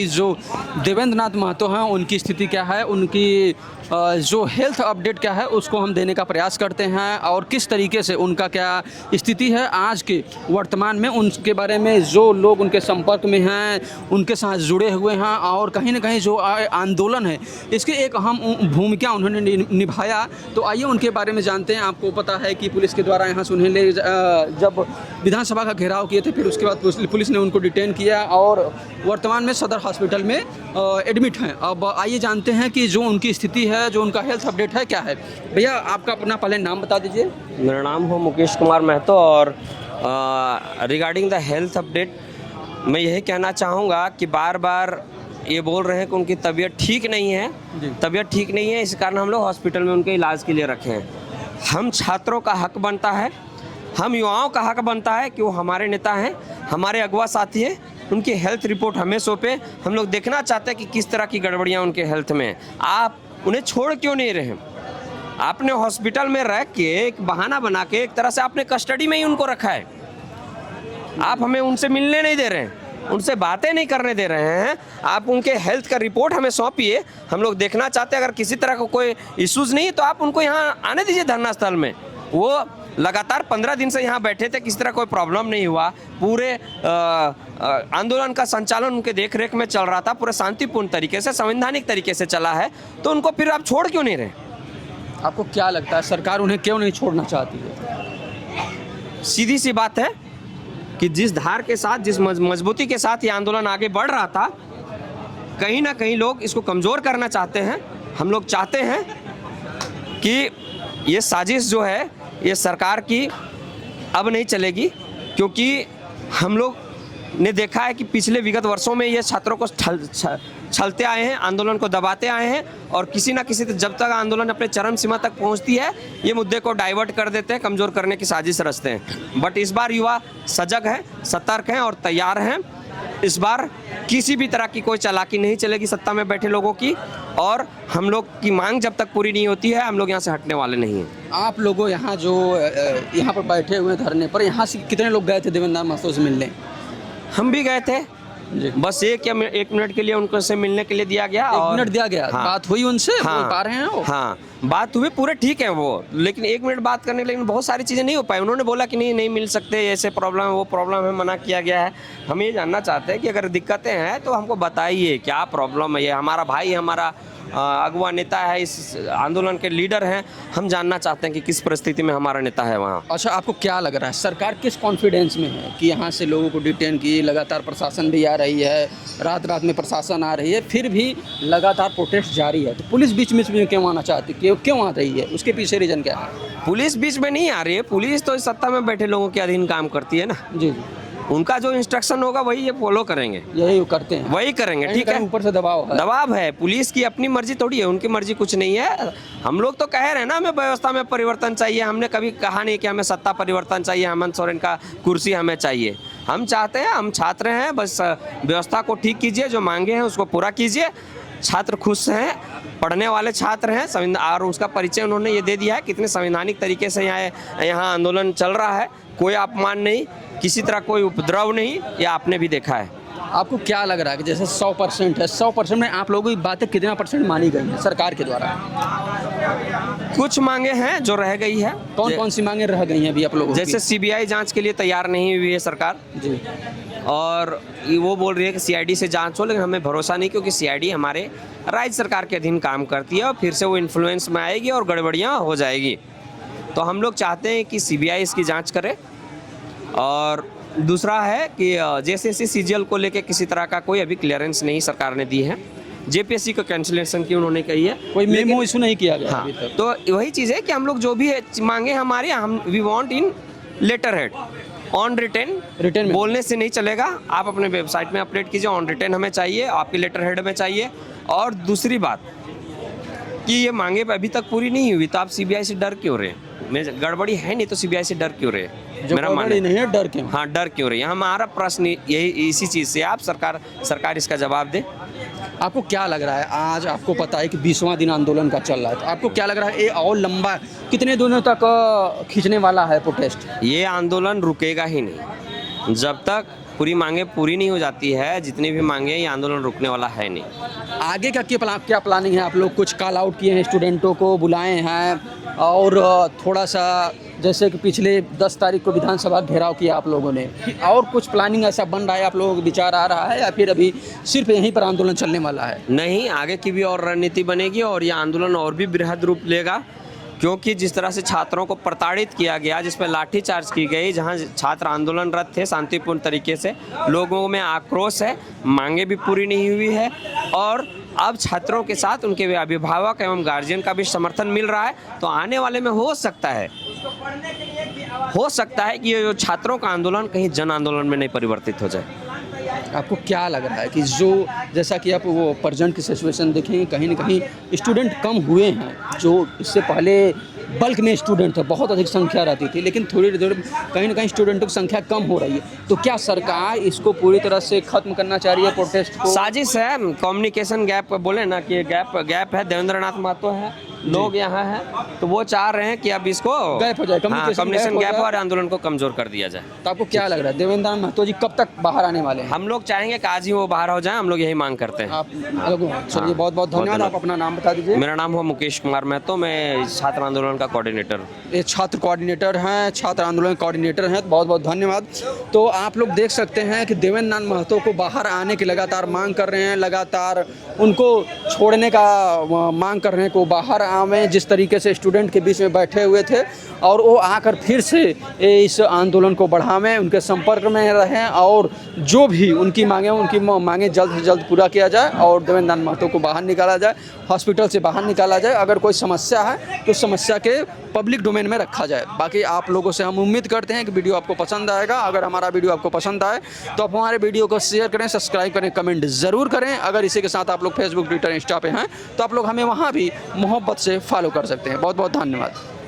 जो देवेंद्र नाथ महतो हैं उनकी स्थिति क्या है, उनकी जो हेल्थ अपडेट क्या है उसको हम देने का प्रयास करते हैं और किस तरीके से उनका क्या स्थिति है आज के वर्तमान में, उनके बारे में जो लोग उनके संपर्क में हैं, उनके साथ जुड़े हुए हैं और कहीं ना कहीं जो आंदोलन है इसकी एक अहम भूमिका उन्होंने निभाया। तो आइए उनके बारे में जानते हैं। आपको पता है कि पुलिस के द्वारा यहाँ से उन्हें जब विधानसभा का घेराव किए थे, फिर उसके बाद पुलिस ने उनको डिटेन किया और वर्तमान में सदर हॉस्पिटल में एडमिट हैं। अब आइए जानते हैं कि जो उनकी स्थिति है, जो उनका हेल्थ अपडेट है क्या है। भैया आपका अपना पहले नाम बता दीजिए। मेरा नाम है मुकेश कुमार महतो और रिगार्डिंग द हेल्थ अपडेट मैं यही कहना चाहूँगा कि बार बार ये बोल रहे हैं कि उनकी तबीयत ठीक नहीं है, तबीयत ठीक नहीं है, इस कारण हम लोग हॉस्पिटल में उनके इलाज के लिए रखे हैं। हम छात्रों का हक बनता है, हम युवाओं का हक बनता है कि वो हमारे नेता हैं, हमारे अगवा साथी हैं, उनकी हेल्थ रिपोर्ट हमें सौंपे। हम लोग देखना चाहते हैं कि किस तरह की गड़बड़ियाँ उनके हेल्थ में। आप उन्हें छोड़ क्यों नहीं रहे? आपने हॉस्पिटल में रह के एक बहाना बना के एक तरह से आपने कस्टडी में ही उनको रखा है। आप हमें उनसे मिलने नहीं दे रहे हैं, उनसे बातें नहीं करने दे रहे हैं। आप उनके हेल्थ का रिपोर्ट हमें सौंपिए, हम लोग देखना चाहते हैं। अगर किसी तरह का कोई इश्यूज़ नहीं तो आप उनको यहाँ आने दीजिए धरना स्थल में। वो लगातार 15 दिन से यहाँ बैठे थे, किसी तरह कोई प्रॉब्लम नहीं हुआ। पूरे आंदोलन का संचालन उनके देख रेख में चल रहा था, पूरे शांतिपूर्ण तरीके से, संवैधानिक तरीके से चला है। तो उनको फिर आप छोड़ क्यों नहीं रहे? आपको क्या लगता है सरकार उन्हें क्यों नहीं छोड़ना चाहती है? सीधी सी बात है कि जिस धार के साथ, जिस मजबूती के साथ ये आंदोलन आगे बढ़ रहा था, कहीं ना कहीं लोग इसको कमज़ोर करना चाहते हैं। हम लोग चाहते हैं कि ये साजिश जो है ये सरकार की अब नहीं चलेगी, क्योंकि हम लोग ने देखा है कि पिछले विगत वर्षों में ये छात्रों को छलते आए हैं, आंदोलन को दबाते आए हैं और किसी ना किसी जब तक आंदोलन अपने चरम सीमा तक पहुंचती है ये मुद्दे को डाइवर्ट कर देते हैं, कमज़ोर करने की साजिश रचते हैं। बट इस बार युवा सजग हैं, सतर्क हैं और तैयार हैं। इस बार किसी भी तरह की कोई चालाकी नहीं चलेगी सत्ता में बैठे लोगों की, और हम लोग की मांग जब तक पूरी नहीं होती है हम लोग यहाँ से हटने वाले नहीं हैं। आप लोगों यहाँ जो यहाँ पर बैठे हुए धरने पर, यहाँ से कितने लोग गए थे देवेंद्र नाथ महतो से मिलने? हम भी गए थे, बस एक मिनट के लिए उनको से मिलने के लिए दिया गया। एक मिनट दिया गया? हाँ, बात हुई उनसे? हाँ, बोल पा रहे हैं वो? हाँ, बात हुई, पूरे ठीक है वो, लेकिन 1 मिनट बात करने के लिए बहुत सारी चीज़ें नहीं हो पाई। उन्होंने बोला कि नहीं मिल सकते, ऐसे प्रॉब्लम है, वो प्रॉब्लम है, मना किया गया है। हम ये जानना चाहते हैं कि अगर दिक्कतें हैं तो हमको बताइए क्या प्रॉब्लम है। ये हमारा भाई, हमारा अगुआ नेता है, इस आंदोलन के लीडर हैं, हम जानना चाहते हैं कि किस परिस्थिति में हमारा नेता है वहाँ। अच्छा, आपको क्या लग रहा है सरकार किस कॉन्फिडेंस में है कि यहाँ से लोगों को डिटेन की, लगातार प्रशासन भी आ रही है, रात रात में प्रशासन आ रही है, फिर भी लगातार प्रोटेस्ट जारी है, तो पुलिस बीच में क्यों आना चाहती है, क्यों आ रही है? उसके पीछे रीजन क्या है? पुलिस बीच में नहीं आ रही है, पुलिस तो सत्ता में बैठे लोगों के अधीन काम करती है ना। जी, उनका जो इंस्ट्रक्शन होगा वही ये फॉलो करेंगे, यही करते हैं, वही करेंगे। ठीक है, ऊपर से दबाव है। पुलिस की अपनी मर्जी थोड़ी है, उनकी मर्जी कुछ नहीं है। हम लोग तो कह रहे हैं ना हमें व्यवस्था में परिवर्तन चाहिए। हमने कभी कहा नहीं कि हमें सत्ता परिवर्तन चाहिए, हेमंत सोरेन का कुर्सी हमें चाहिए। हम चाहते हैं, हम छात्र हैं, बस व्यवस्था को ठीक कीजिए, जो मांगे हैं उसको पूरा कीजिए। छात्र खुश हैं, पढ़ने वाले छात्र हैं, और उसका परिचय उन्होंने ये दे दिया है कितने संवैधानिक तरीके से यहाँ आंदोलन चल रहा है। कोई अपमान नहीं, किसी तरह कोई उपद्रव नहीं, ये आपने भी देखा है। आपको क्या लग रहा है कि जैसे 100% है, 100% में आप लोगों की बातें कितना % मानी गई है सरकार के द्वारा? कुछ मांगे हैं जो रह गई है। कौन सी मांगे रह गई हैं अभी आप लोगों की? जैसे CBI जांच के लिए तैयार नहीं हुई है सरकार जी, और वो बोल रही है कि CID से जांच हो, लेकिन हमें भरोसा नहीं, क्योंकि CID हमारे राज्य सरकार के अधीन काम करती है और फिर से वो इन्फ्लुएंस में आएगी और गड़बड़ियाँ हो जाएगी। तो हम लोग चाहते हैं कि CBI इसकी जांच करे। और दूसरा है कि JSSC CGL को लेके किसी तरह का कोई अभी क्लियरेंस नहीं सरकार ने दी है। JPSC को कैंसिलेशन की उन्होंने कही है, कोई मेमो इशू नहीं किया गया। हाँ, तो वही चीज़ है कि हम लोग जो भी मांगे हमारे, हम we want in letter head, on written बोलने से नहीं चलेगा। आप अपने वेबसाइट में अपडेट कीजिए, ऑन रिटेन हमें चाहिए, आपके लेटर हेड में चाहिए। और दूसरी बात कि ये मांगे अभी तक पूरी नहीं हुई, तो आप CBI से डर क्यों रहे? गड़बड़ी है नहीं तो CBI से डर क्यों रहे? मेरा मानना नहीं है, डर क्यों? हाँ, डर क्यों रही है? हमारा प्रश्न यही, इसी चीज़ से आप सरकार इसका जवाब दे। आपको क्या लग रहा है, आज आपको पता है कि 20वां दिन आंदोलन का चल रहा है, तो आपको क्या लग रहा है ये और लंबा कितने दिनों तक खींचने वाला है प्रोटेस्ट? ये आंदोलन रुकेगा ही नहीं जब तक पूरी मांगे पूरी नहीं हो जाती है, जितनी भी मांगे ये आंदोलन रुकने वाला है नहीं। आगे का क्या प्लानिंग है? आप लोग कुछ कॉल आउट किए हैं, स्टूडेंटों को बुलाए हैं और थोड़ा सा जैसे कि पिछले 10 तारीख को विधानसभा घेराव किया आप लोगों ने, और कुछ प्लानिंग ऐसा बन रहा है, आप लोगों को विचार आ रहा है, या फिर अभी सिर्फ यहीं पर आंदोलन चलने वाला है? नहीं, आगे की भी और रणनीति बनेगी और ये आंदोलन और भी बृहद रूप लेगा, क्योंकि जिस तरह से छात्रों को प्रताड़ित किया गया, जिसमें लाठीचार्ज की गई, जहां छात्र आंदोलनरत थे शांतिपूर्ण तरीके से, लोगों में आक्रोश है, मांगे भी पूरी नहीं हुई है और अब छात्रों के साथ उनके अभिभावक एवं गार्जियन का भी समर्थन मिल रहा है। तो आने वाले में हो सकता है कि ये जो छात्रों का आंदोलन कहीं जन आंदोलन में नहीं परिवर्तित हो जाए। आपको क्या लग रहा है कि जो जैसा कि आप वो प्रेजेंट की सिचुएशन देखेंगे, कहीं ना कहीं स्टूडेंट कम हुए हैं, जो इससे पहले बल्क में स्टूडेंट थे, बहुत अधिक संख्या रहती थी, लेकिन थोड़ी देर कहीं ना कहीं स्टूडेंटों की संख्या कम हो रही है, तो क्या सरकार इसको पूरी तरह से खत्म करना चाह रही है प्रोटेस्ट को? साजिश है, कम्युनिकेशन गैप बोले ना कि गैप है, देवेंद्र नाथ महतो है, लोग यहाँ हैं, तो वो चाह रहे हैं कि अब इसको गैप हो जाए, कम्युनिकेशन गैप और आंदोलन को कमजोर कर दिया जाए। तो आपको क्या लग रहा है देवेंद्र नाथ महतो जी कब तक बाहर आने वाले हैं? हम लोग चाहेंगे कि आज ही वो बाहर हो जाए, हम लोग यही मांग करते हैं। आप चलिए, बहुत बहुत धन्यवाद। आप अपना नाम बता दीजिए। मेरा नाम है मुकेश कुमार महतो, मैं छात्र आंदोलन का कोऑर्डिनेटर। ये छात्र कोऑर्डिनेटर हैं, छात्र आंदोलन कोऑर्डिनेटर हैं, बहुत बहुत धन्यवाद। तो आप लोग देख सकते हैं कि देवेंद्र नाथ महतो को बाहर आने की लगातार मांग कर रहे हैं, लगातार उनको छोड़ने का मांग कर रहे हैं, को बाहर आवे, जिस तरीके से स्टूडेंट के बीच में बैठे हुए थे, और वो आकर फिर से इस आंदोलन को बढ़ावें, उनके संपर्क में रहें और जो भी उनकी मांगे जल्द से जल्द पूरा किया जाए और देवेंद्र नाथ महतो को बाहर निकाला जाए, हॉस्पिटल से बाहर निकाला जाए। अगर कोई समस्या है तो समस्या के पब्लिक डोमेन में रखा जाए। बाकी आप लोगों से हम उम्मीद करते हैं कि वीडियो आपको पसंद आएगा। अगर हमारा वीडियो आपको पसंद आए तो आप हमारे वीडियो को शेयर करें, सब्सक्राइब करें, कमेंट ज़रूर करें। अगर इसी के साथ आप लोग फेसबुक, ट्विटर, इंस्टा पे हैं तो आप लोग हमें वहाँ भी मोहब्बत से फॉलो कर सकते हैं। बहुत बहुत धन्यवाद।